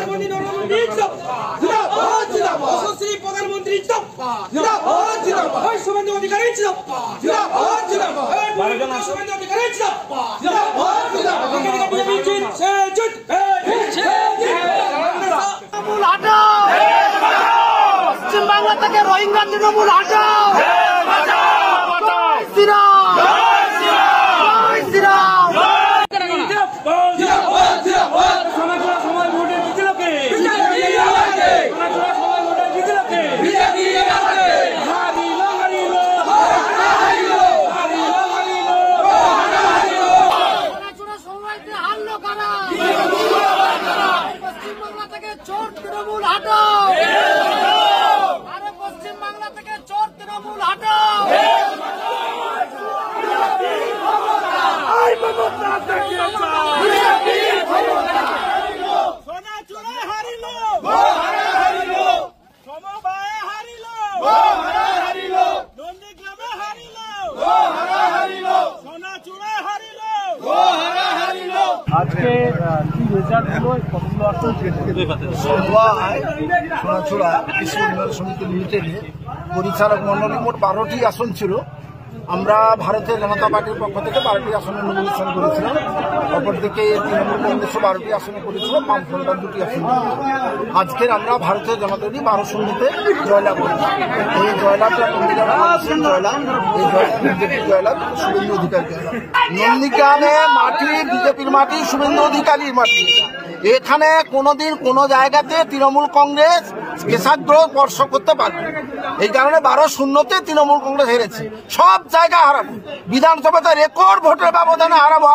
প্রধানমন্ত্রী নরেন্দ্র মোদী যশস্বী প্রধানমন্ত্রী শুভেন্দু অধিকারী শুভেন্দু অধিকারী পশ্চিমবাংলা থেকে রোহিঙ্গা তৃণমূল হটাও। পশ্চিমবাংলা থেকে চোর তৃণমূল হটাও। আরে পশ্চিমবাংলা থেকে চোর তৃণমূল হটাও। সোনাচুরে হারিল, সমবায়ে হারিল, নন্দীগ্রামে হারিল, সোনাচুরে হারিল। আজকে কি রেজাল্ট হলো, কতগুলো আসন সোনাচুরা কৃষি উন্নয়ন সমিতি লিমিটেডে পরিচালক মন্ডলী মোট 12টি আসন ছিল। আমরা ভারতীয় জনতা পার্টির পক্ষ থেকে 12টি আসনে নমিনেশন করেছিলাম। অপরদিকে তৃণমূল কংগ্রেসও 12টি আসনে করেছিল, বামফ্রন্ট 2টি আসন। আজকের আমরা ভারতীয় জনতা পার্টি 12 শূন্যতে জয়লাভ করেছি। এই জয়লাভটা নন্দীগ্রামের জয়লাভ, এই বিজেপির জয়লাভ, শুভেন্দু অধিকারী জয়লাভ। নন্দীগ্রামে মাটি বিজেপির মাটি, শুভেন্দু অধিকারীর মাটি। এখানে কোনোদিন কোনো জায়গাতে তৃণমূল কংগ্রেস কেশাগ্রহ স্পর্শ করতে পারবে। এই কারণে 12-0তে তৃণমূল কংগ্রেস হেরেছে। সব জায়গায় হারাবো, বিধানসভাতে রেকর্ড ভোটের ব্যবধানে হারাবো।